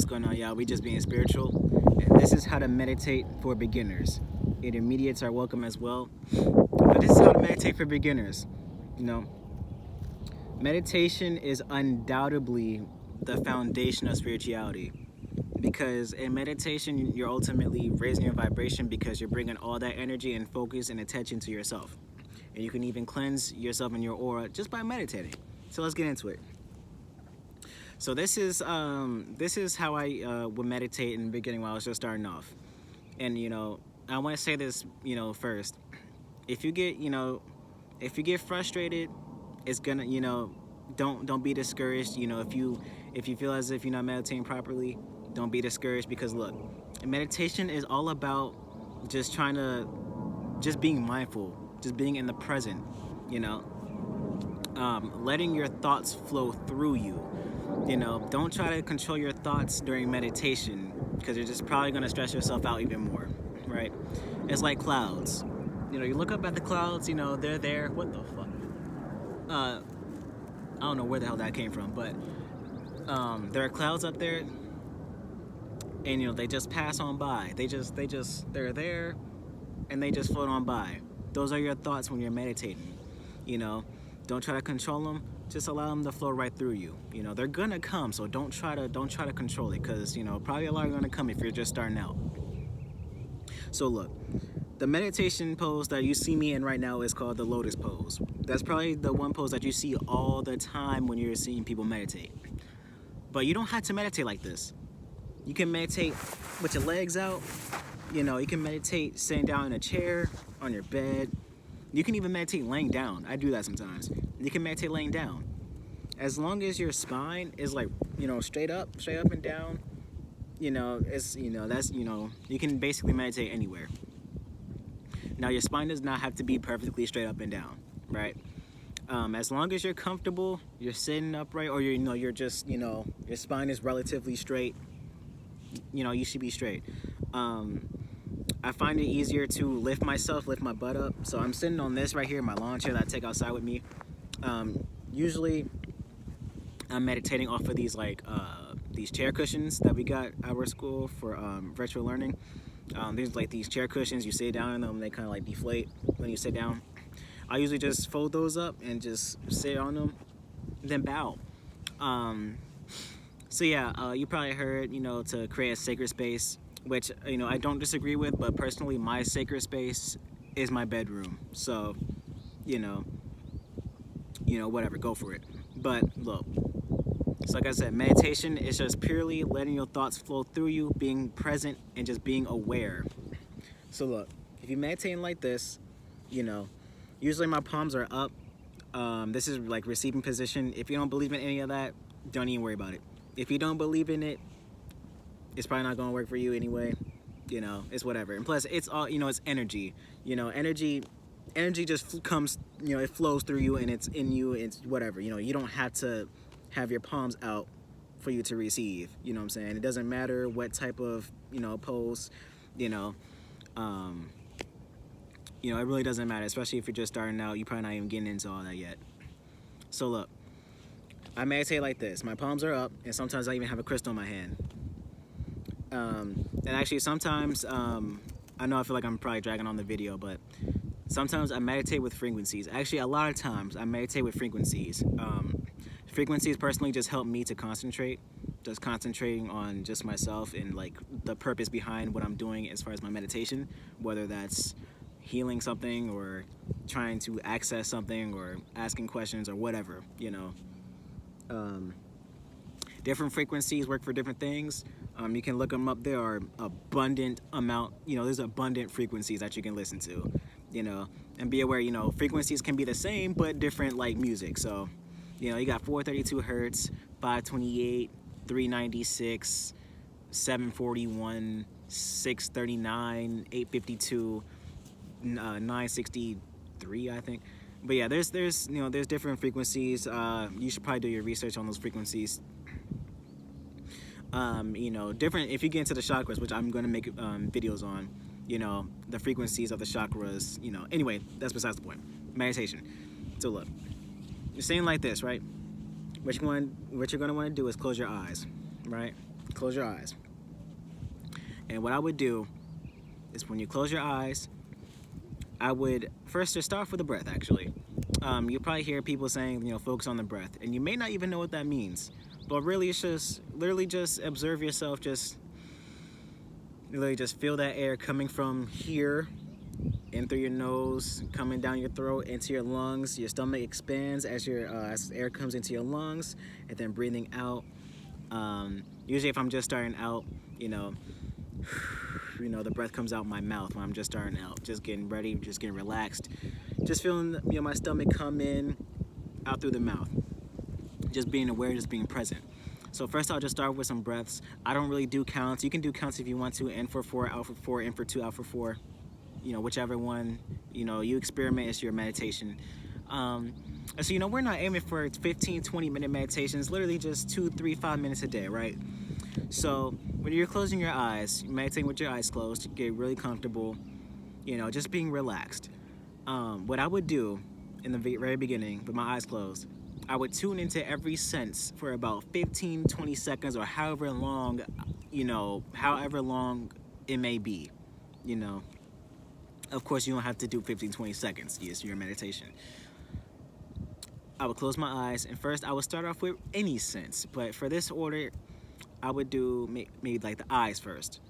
What's going on, y'all? We just being spiritual, and this is how to meditate for beginners. Intermediates are welcome as well, but this is how to meditate for beginners. You know, meditation is undoubtedly the foundation of spirituality because in meditation, you're ultimately raising your vibration because you're bringing all that energy and focus and attention to yourself, and you can even cleanse yourself and your aura just by meditating. So let's get into it. So this is how I would meditate in the beginning while I was just starting off. And I want to say this, first. If you get, if you get frustrated, it's gonna, don't be discouraged. If you feel as if you're not meditating properly, don't be discouraged because look, meditation is all about just being mindful, just being in the present, you know, letting your thoughts flow through you. Don't try to control your thoughts during meditation because you're just probably going to stress yourself out even more, right? It's like clouds. You look up at the clouds, they're there. What the fuck? I don't know where the hell that came from, but there are clouds up there, and they just pass on by. They're there, and they just float on by. Those are your thoughts when you're meditating. Don't try to control them. Just allow them to flow right through you. They're gonna come, so don't try to control it, because probably a lot are gonna come if you're just starting out. So look, the meditation pose that you see me in right now is called the lotus pose. That's probably the one pose that you see all the time when you're seeing people meditate. But you don't have to meditate like this. You can meditate with your legs out. You can meditate sitting down in a chair, on your bed. You can even meditate laying down. I do that sometimes. You can meditate laying down. As long as your spine is like, straight up and down, you can basically meditate anywhere. Now, your spine does not have to be perfectly straight up and down, right? As long as you're comfortable, you're sitting upright, or you're just, your spine is relatively straight, you should be straight. I find it easier to lift my butt up. So I'm sitting on this right here, my lawn chair that I take outside with me. Usually I'm meditating off of these chair cushions that we got at our school for virtual learning. There's like these chair cushions, you sit down in them, they kind of like deflate when you sit down. I usually just fold those up and just sit on them, then bow. So yeah, you probably heard, to create a sacred space, which, I don't disagree with, but personally, my sacred space is my bedroom. So, whatever, go for it. But look, so like I said, meditation is just purely letting your thoughts flow through you, being present, and just being aware. So look, if you're meditating like this, usually my palms are up. This is like receiving position. If you don't believe in any of that, don't even worry about it. If you don't believe in it, it's probably not going to work for you anyway. It's whatever. And plus, it's all, it's energy. Energy just comes, it flows through you, and it's in you. It's whatever. You don't have to have your palms out for you to receive. You know what I'm saying? It doesn't matter what type of, pose, it really doesn't matter, especially if you're just starting out. You're probably not even getting into all that yet. So look, I meditate like this. My palms are up, and sometimes I even have a crystal in my hand. And actually sometimes, I know I feel like I'm probably dragging on the video, but sometimes I meditate with frequencies. Actually, a lot of times I meditate with frequencies. Frequencies personally just help me to concentrate, just concentrating on just myself and like the purpose behind what I'm doing as far as my meditation, whether that's healing something or trying to access something or asking questions or whatever, different frequencies work for different things. You can look them up. There are abundant amount, there's abundant frequencies that you can listen to, and be aware, frequencies can be the same, but different like music. So, you got 432 hertz, 528, 396, 741, 639, 852, 963, I think. But yeah, there's different frequencies. You should probably do your research on those frequencies. Different, if you get into the chakras, which I'm going to make videos on, the frequencies of the chakras, anyway, that's besides the point. Meditation. So look, you're saying like this, right? What you're going to want to do is close your eyes, right? close your eyes. And what I would do is when you close your eyes, I would first just start off with the breath, actually. You'll probably hear people saying, focus on the breath. And you may not even know what that means. But really, it's just, literally just observe yourself. Just literally just feel that air coming from here in through your nose, coming down your throat, into your lungs. Your stomach expands as as air comes into your lungs, and then breathing out. Usually if I'm just starting out, the breath comes out my mouth when I'm just starting out, just getting ready, just getting relaxed, just feeling my stomach come in out through the mouth, just being aware, just being present. So first I'll just start with some breaths. I don't really do counts. You can do counts if you want to. In for 4, out for 4, in for 2, out for 4, whichever one you experiment. It's your meditation. So we're not aiming for 15-20 minute meditations, literally just 2, 3, 5 minutes a day, right? So when you're closing your eyes, meditating with your eyes closed, get really comfortable, just being relaxed. What I would do in the very beginning with my eyes closed, I would tune into every sense for about 15-20 seconds, or however long it may be. Of course you don't have to do 15-20 seconds. It's your meditation. I would close my eyes, and first I would start off with any sense, but for this order I would do maybe like the eyes first.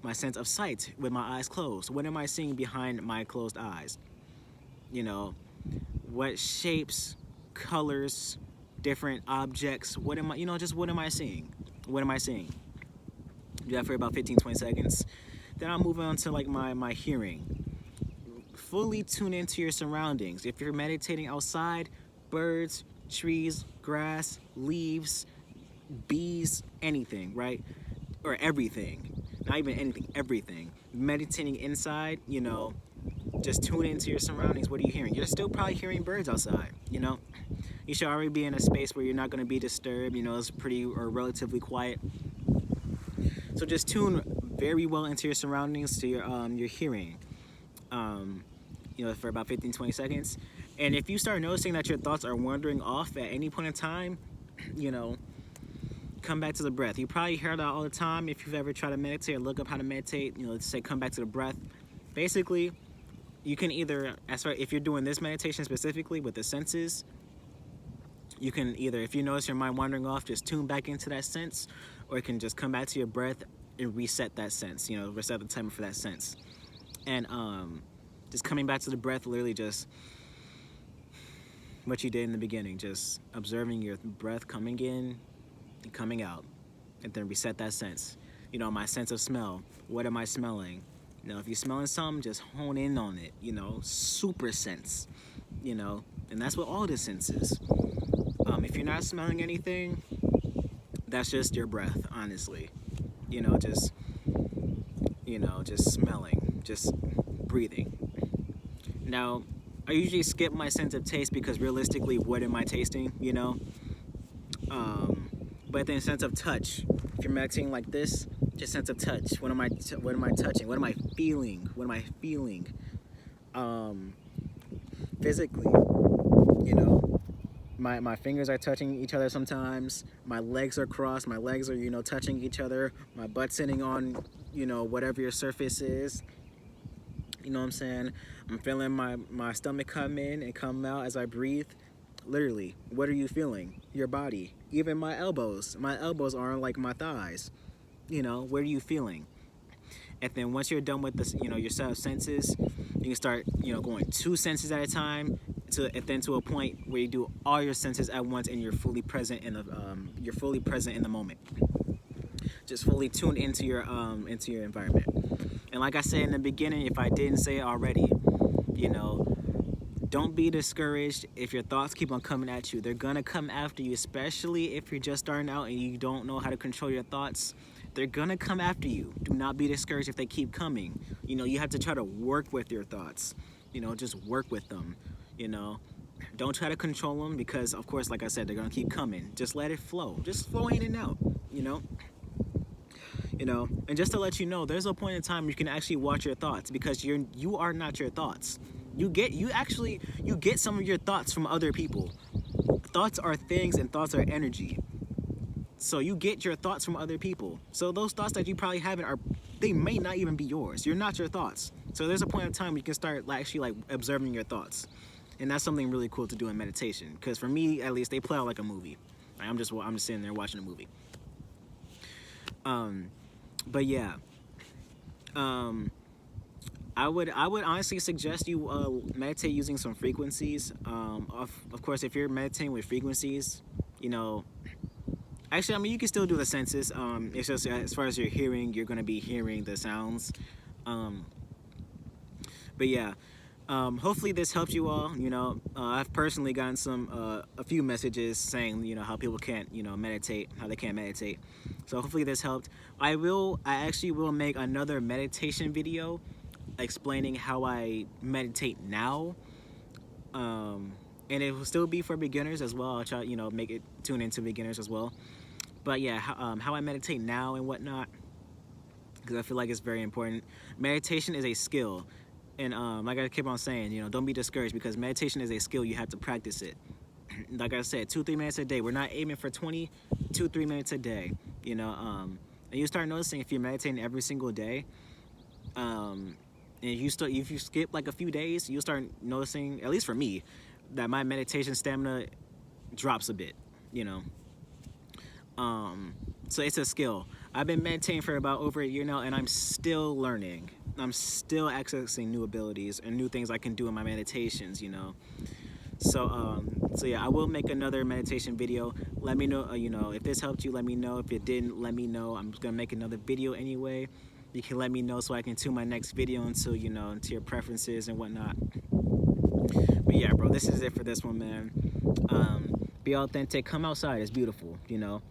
My sense of sight with my eyes closed. What am I seeing behind my closed eyes? What shapes, colors, different objects, what am I seeing? What am I seeing? Do that for about 15-20 seconds. Then I'll move on to like my hearing. Fully tune into your surroundings. If you're meditating outside, birds, trees, grass, leaves, bees, anything, right? Or everything. Not even anything, everything. Meditating inside, just tune into your surroundings. What are you hearing? You're still probably hearing birds outside, You should already be in a space where you're not going to be disturbed, it's pretty or relatively quiet. So just tune very well into your surroundings, to your hearing, for about 15-20 seconds. And if you start noticing that your thoughts are wandering off at any point in time, come back to the breath. You probably hear that all the time if you've ever tried to meditate or look up how to meditate. Let's say come back to the breath. Basically, you can either, if you're doing this meditation specifically with the senses, you can either, if you notice your mind wandering off, just tune back into that sense, or you can just come back to your breath and reset that sense, reset the timer for that sense. And just coming back to the breath, literally just what you did in the beginning, just observing your breath coming in and coming out, and then reset that sense. My sense of smell, what am I smelling? If you're smelling something, just hone in on it, super sense, and that's what all the senses. If you're not smelling anything, that's just your breath, honestly. Just smelling, just breathing. Now, I usually skip my sense of taste because realistically, what am I tasting, But then sense of touch, if you're meditating like this, just sense of touch. What am I touching? What am I feeling? What am I feeling? Physically, my fingers are touching each other sometimes. My legs are crossed. My legs are, touching each other. My butt sitting on, whatever your surface is. You know what I'm saying? I'm feeling my stomach come in and come out as I breathe. Literally, what are you feeling? Your body. Even my elbows. My elbows aren't like my thighs. What are you feeling? And then once you're done with this, your set of senses, you can start, going 2 senses at a time, and then to a point where you do all your senses at once, and you're fully present in the moment. Just fully tuned into your environment. And like I said in the beginning, if I didn't say it already, don't be discouraged if your thoughts keep on coming at you. They're gonna come after you, especially if you're just starting out and you don't know how to control your thoughts. They're gonna come after you. Do not be discouraged if they keep coming. You have to try to work with your thoughts. Just work with them. Don't try to control them because, of course, like I said, they're gonna keep coming. Just let it flow. Just flow in and out. And just to let you know, there's a point in time where you can actually watch your thoughts, because you are not your thoughts. You get some of your thoughts from other people. Thoughts are things, and thoughts are energy. So you get your thoughts from other people. So those thoughts that you probably haven't are, they may not even be yours. You're not your thoughts. So there's a point in time where you can start actually like observing your thoughts. And that's something really cool to do in meditation. Because for me, at least, they play out like a movie. Like, I'm just sitting there watching a movie. But yeah, I would honestly suggest you meditate using some frequencies. Of course, if you're meditating with frequencies, you know, actually, I mean, you can still do the senses. It's just as far as your hearing, you're gonna be hearing the sounds. But yeah, hopefully this helped you all. You know, I've personally gotten a few messages saying, you know, how people can't, you know, meditate, how they can't meditate. So hopefully this helped. I actually will make another meditation video explaining how I meditate now. And it will still be for beginners as well. I'll try, you know, make it tune into beginners as well. But yeah, how I meditate now and whatnot, because I feel like it's very important. Meditation is a skill. And like I keep on saying, you know, don't be discouraged, because meditation is a skill. You have to practice it. Like I said, 2-3 minutes a day. We're not aiming for 3 minutes a day. You know, and you start noticing if you're meditating every single day, and if you skip like a few days, you'll start noticing, at least for me, that my meditation stamina drops a bit. You know, so it's a skill. I've been meditating for about over a year now, and I'm still learning. I'm still accessing new abilities and new things I can do in my meditations, you know. So yeah, I will make another meditation video. Let me know, you know, if this helped you, let me know. If it didn't, let me know. I'm gonna make another video anyway. You can let me know so I can tune my next video into, you know, into your preferences and whatnot. But yeah, bro, this is it for this one, man. Be authentic. Come outside. It's beautiful, you know.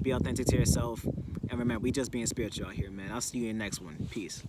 Be authentic to yourself. And remember, we just being spiritual out here, man. I'll see you in the next one. Peace.